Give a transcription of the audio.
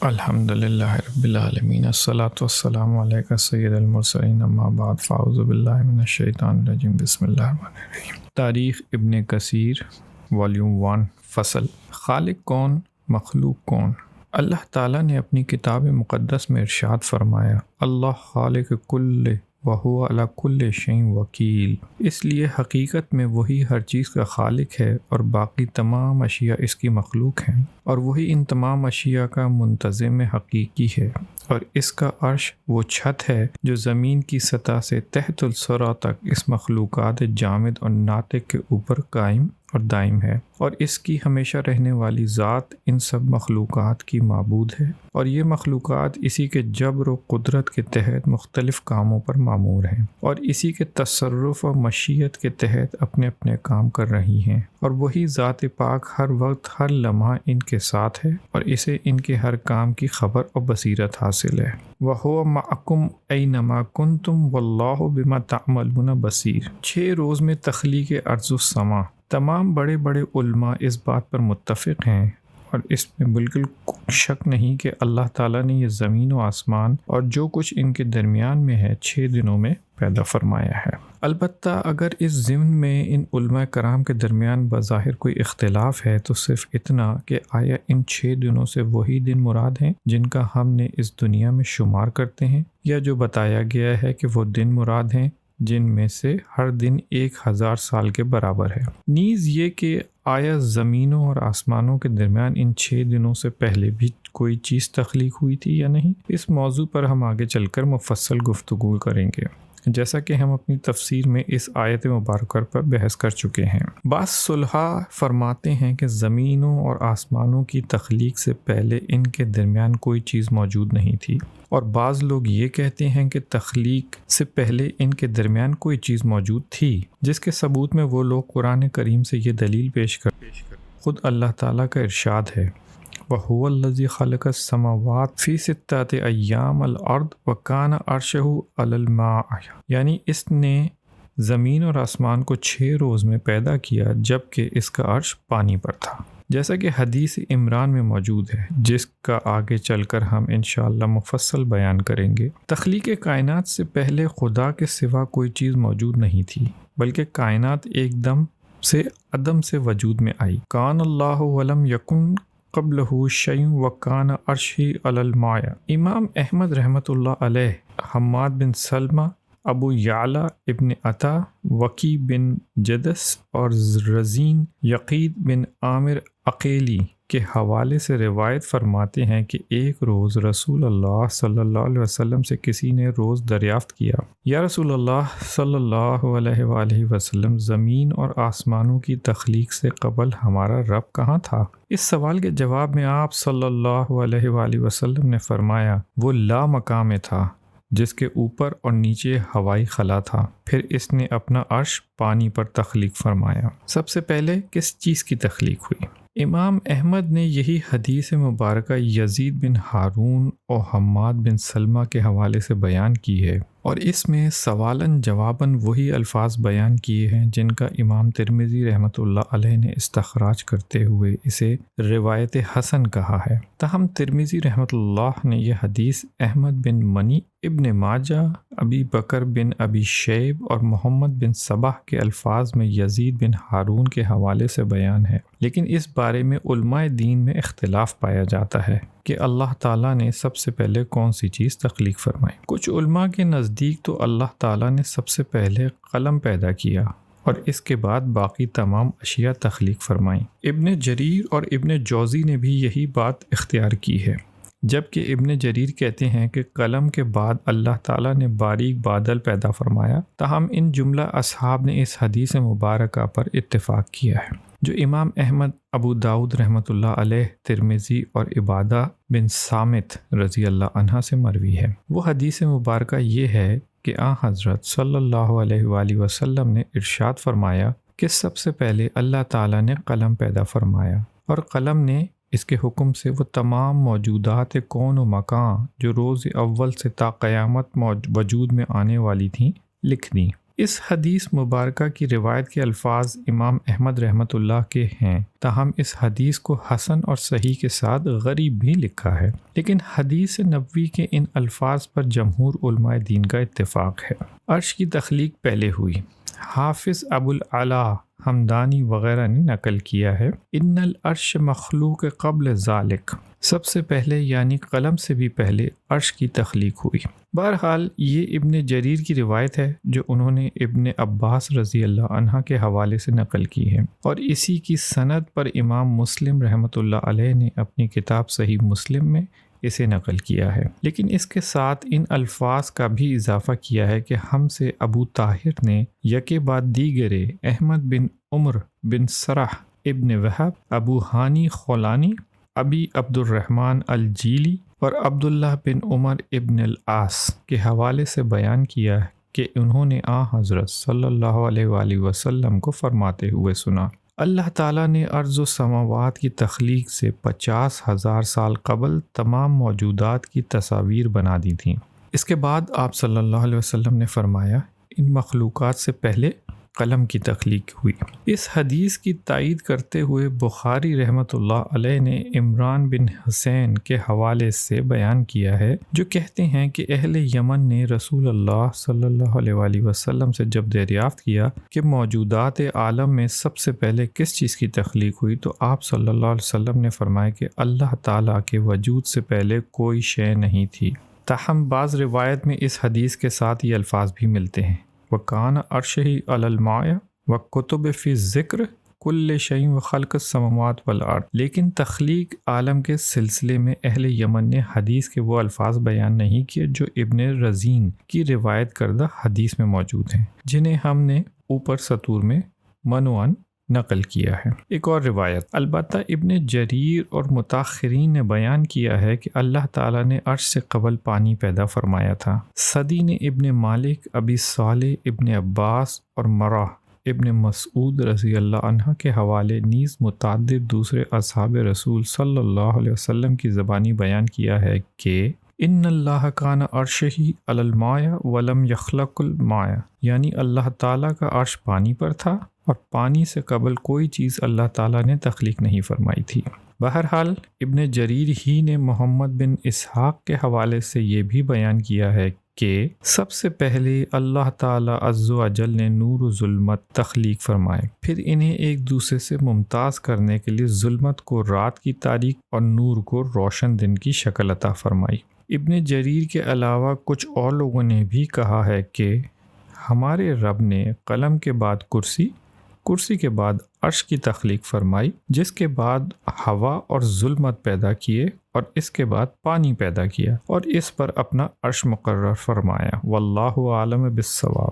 الحمدللہ رب العالمین، الصلاۃ والسلام علیک سید المرسلین، اما بعد، فاعوذ باللہ من الشیطان الرجیم، بسم اللہ الرحمن الرحیم۔ تاریخ ابن کثیر، والیوم 1، فصل خالق کون، مخلوق کون۔ اللہ تعالیٰ نے اپنی کتاب مقدس میں ارشاد فرمایا، اللہ خالق کل وہو علی کل شیء وکیل۔ اس لیے حقیقت میں وہی ہر چیز کا خالق ہے اور باقی تمام اشیاء اس کی مخلوق ہیں، اور وہی ان تمام اشیاء کا منتظم حقیقی ہے، اور اس کا عرش وہ چھت ہے جو زمین کی سطح سے تحت الثری تک اس مخلوقات جامد اور ناطق کے اوپر قائم اور دائم ہے، اور اس کی ہمیشہ رہنے والی ذات ان سب مخلوقات کی معبود ہے، اور یہ مخلوقات اسی کے جبر و قدرت کے تحت مختلف کاموں پر مامور ہیں، اور اسی کے تصرف و مشیت کے تحت اپنے اپنے کام کر رہی ہیں، اور وہی ذات پاک ہر وقت ہر لمحہ ان کے ساتھ ہے، اور اسے ان کے ہر کام کی خبر اور بصیرت حاصل ہے۔ وَهُوَ مَعَكُمْ أَيْنَمَا كُنْتُمْ وَاللَّهُ بِمَا تَعْمَلُونَ بَصِيرٌ۔ 6 روز میں تخلیق ارض و سما۔ تمام بڑے بڑے علماء اس بات پر متفق ہیں، اور اس میں بالکل شک نہیں کہ اللہ تعالیٰ نے یہ زمین و آسمان اور جو کچھ ان کے درمیان میں ہے 6 دنوں میں پیدا فرمایا ہے۔ البتہ اگر اس ضمن میں ان علماء کرام کے درمیان بظاہر کوئی اختلاف ہے تو صرف اتنا کہ آیا ان 6 دنوں سے وہی دن مراد ہیں جن کا ہم نے اس دنیا میں شمار کرتے ہیں، یا جو بتایا گیا ہے کہ وہ دن مراد ہیں جن میں سے ہر دن 1000 سال کے برابر ہے۔ نیز یہ کہ آیا زمینوں اور آسمانوں کے درمیان ان 6 دنوں سے پہلے بھی کوئی چیز تخلیق ہوئی تھی یا نہیں، اس موضوع پر ہم آگے چل کر مفصل گفتگو کریں گے، جیسا کہ ہم اپنی تفسیر میں اس آیت مبارکہ پر بحث کر چکے ہیں۔ بعض صلحاء فرماتے ہیں کہ زمینوں اور آسمانوں کی تخلیق سے پہلے ان کے درمیان کوئی چیز موجود نہیں تھی، اور بعض لوگ یہ کہتے ہیں کہ تخلیق سے پہلے ان کے درمیان کوئی چیز موجود تھی، جس کے ثبوت میں وہ لوگ قرآن کریم سے یہ دلیل پیش کر خود اللہ تعالیٰ کا ارشاد ہے، وَهُوَ الَّذِي خَلَقَ السَّمَاوَاتِ فِي 6 أَيَّامٍ الْأَرْضَ وَكَانَ عَرْشُهُ عَلَى الْمَاءِ، یعنی اس نے زمین اور آسمان کو 6 روز میں پیدا کیا جبکہ اس کا عرش پانی پر تھا، جیسا کہ حدیث عمران میں موجود ہے، جس کا آگے چل کر ہم انشاءاللہ مفصل بیان کریں گے۔ تخلیق کائنات سے پہلے خدا کے سوا کوئی چیز موجود نہیں تھی، بلکہ کائنات ایک دم سے عدم سے وجود میں آئی۔ کان اللہ ولم یکن قبلہ شیء وکان عرشہ علی الماء۔ امام احمد رحمۃ اللہ علیہ، حماد بن سلمہ، ابو یعلا ابن عطا، وکی بن جدس اور رزین یقید بن عامر عقیلی کے حوالے سے روایت فرماتے ہیں کہ ایک روز رسول اللہ صلی اللہ علیہ وسلم سے کسی نے روز دریافت کیا، یا رسول اللہ صلی اللہ علیہ وآلہ وسلم، زمین اور آسمانوں کی تخلیق سے قبل ہمارا رب کہاں تھا؟ اس سوال کے جواب میں آپ صلی اللہ علیہ وآلہ وسلم نے فرمایا، وہ لا مقام میں تھا جس کے اوپر اور نیچے ہوائی خلا تھا، پھر اس نے اپنا عرش پانی پر تخلیق فرمایا۔ سب سے پہلے کس چیز کی تخلیق ہوئی؟ امام احمد نے یہی حدیث مبارکہ یزید بن ہارون اور حماد بن سلمہ کے حوالے سے بیان کی ہے، اور اس میں سوالن جواباً وہی الفاظ بیان کیے ہیں جن کا امام ترمذی رحمۃ اللہ علیہ نے استخراج کرتے ہوئے اسے روایت حسن کہا ہے۔ تاہم ترمذی رحمۃ اللہ نے یہ حدیث احمد بن منی، ابن ماجہ، ابی بکر بن ابی شیب اور محمد بن صباح کے الفاظ میں یزید بن ہارون کے حوالے سے بیان ہے، لیکن اس بارے میں علماء دین میں اختلاف پایا جاتا ہے کہ اللہ تعالیٰ نے سب سے پہلے کون سی چیز تخلیق فرمائی۔ کچھ علماء کے نزدیک تو اللہ تعالیٰ نے سب سے پہلے قلم پیدا کیا اور اس کے بعد باقی تمام اشیاء تخلیق فرمائیں۔ ابن جریر اور ابن جوزی نے بھی یہی بات اختیار کی ہے، جبکہ ابن جریر کہتے ہیں کہ قلم کے بعد اللہ تعالیٰ نے باریک بادل پیدا فرمایا۔ تاہم ان جملہ اصحاب نے اس حدیث مبارکہ پر اتفاق کیا ہے، جو امام احمد، ابو داؤد رحمۃ اللہ علیہ، ترمذی اور عبادہ بن صامت رضی اللہ عنہ سے مروی ہے۔ وہ حدیث مبارکہ یہ ہے کہ حضرت صلی اللہ علیہ وآلہ وسلم نے ارشاد فرمایا کہ سب سے پہلے اللہ تعالیٰ نے قلم پیدا فرمایا، اور قلم نے اس کے حکم سے وہ تمام موجودات کون و مکان جو روز اول سے تا قیامت وجود میں آنے والی تھیں لکھ دیں۔ اس حدیث مبارکہ کی روایت کے الفاظ امام احمد رحمۃ اللہ کے ہیں، تاہم اس حدیث کو حسن اور صحیح کے ساتھ غریب بھی لکھا ہے، لیکن حدیث نبوی کے ان الفاظ پر جمہور علماء دین کا اتفاق ہے۔ عرش کی تخلیق پہلے ہوئی۔ حافظ ابو العلا حمدانی وغیرہ نے نقل کیا ہے، ان العرش مخلوق قبل ذالک، سب سے پہلے یعنی قلم سے بھی پہلے عرش کی تخلیق ہوئی۔ بہرحال یہ ابن جریر کی روایت ہے جو انہوں نے ابن عباس رضی اللہ عنہ کے حوالے سے نقل کی ہے، اور اسی کی سند پر امام مسلم رحمۃ اللہ علیہ نے اپنی کتاب صحیح مسلم میں اسے نقل کیا ہے، لیکن اس کے ساتھ ان الفاظ کا بھی اضافہ کیا ہے کہ ہم سے ابو طاہر نے یکے بعد دیگرے احمد بن عمر بن سرح ابن وہب، ابو ہانی خولانی، ابی عبد الرحمن الجیلی اور عبداللہ بن عمر ابن العاص کے حوالے سے بیان کیا ہے کہ انہوں نے حضرت صلی اللہ علیہ وآلہ وسلم کو فرماتے ہوئے سنا، اللہ تعالیٰ نے ارض و سماوات کی تخلیق سے 50,000 سال قبل تمام موجودات کی تصاویر بنا دی تھیں۔ اس کے بعد آپ صلی اللہ علیہ وسلم نے فرمایا، ان مخلوقات سے پہلے قلم کی تخلیق ہوئی۔ اس حدیث کی تائید کرتے ہوئے بخاری رحمۃ اللہ علیہ نے عمران بن حسین کے حوالے سے بیان کیا ہے، جو کہتے ہیں کہ اہل یمن نے رسول اللہ صلی اللہ علیہ وآلہ وسلم سے جب دریافت کیا کہ موجودات عالم میں سب سے پہلے کس چیز کی تخلیق ہوئی، تو آپ صلی اللہ علیہ وسلم نے فرمایا کہ اللہ تعالیٰ کے وجود سے پہلے کوئی شے نہیں تھی۔ تاہم بعض روایت میں اس حدیث کے ساتھ یہ الفاظ بھی ملتے ہیں، وَكَانَ عَرْشِهُ عَلَى الْمَاءِ وَكُتُبَ فِي الذِّكْرِ كُلِّ شَيْءٍ وَخَلْقِ السَّمَاوَاتِ وَالْأَرْضِ، لیکن تخلیق عالم کے سلسلے میں اہل یمن نے حدیث کے وہ الفاظ بیان نہیں کیے جو ابن رزین کی روایت کردہ حدیث میں موجود ہیں، جنہیں ہم نے اوپر سطور میں منوعاً نقل کیا ہے۔ ایک اور روایت، البتہ ابن جریر اور متاخرین نے بیان کیا ہے کہ اللہ تعالیٰ نے عرش سے قبل پانی پیدا فرمایا تھا۔ صدی نے ابن مالک، ابی صالح ابن عباس اور مرہ ابن مسعود رضی اللہ عنہ کے حوالے نیز متعدد دوسرے اصحاب رسول صلی اللہ علیہ وسلم کی زبانی بیان کیا ہے کہ ان اللہ کان عرشہ علی الماء ولم یخلق الماء، یعنی اللہ تعالیٰ کا عرش پانی پر تھا اور پانی سے قبل کوئی چیز اللہ تعالیٰ نے تخلیق نہیں فرمائی تھی۔ بہرحال ابن جریر ہی نے محمد بن اسحاق کے حوالے سے یہ بھی بیان کیا ہے کہ سب سے پہلے اللہ تعالیٰ عز و جل نے نور و ظلمت تخلیق فرمائے، پھر انہیں ایک دوسرے سے ممتاز کرنے کے لیے ظلمت کو رات کی تاریک اور نور کو روشن دن کی شکل عطا فرمائی۔ ابن جریر کے علاوہ کچھ اور لوگوں نے بھی کہا ہے کہ ہمارے رب نے قلم کے بعد کرسی کے بعد عرش کی تخلیق فرمائی، جس کے بعد ہوا اور ظلمت پیدا کیے اور اس کے بعد پانی پیدا کیا اور اس پر اپنا عرش مقرر فرمایا۔ واللہ عالم بالصواب۔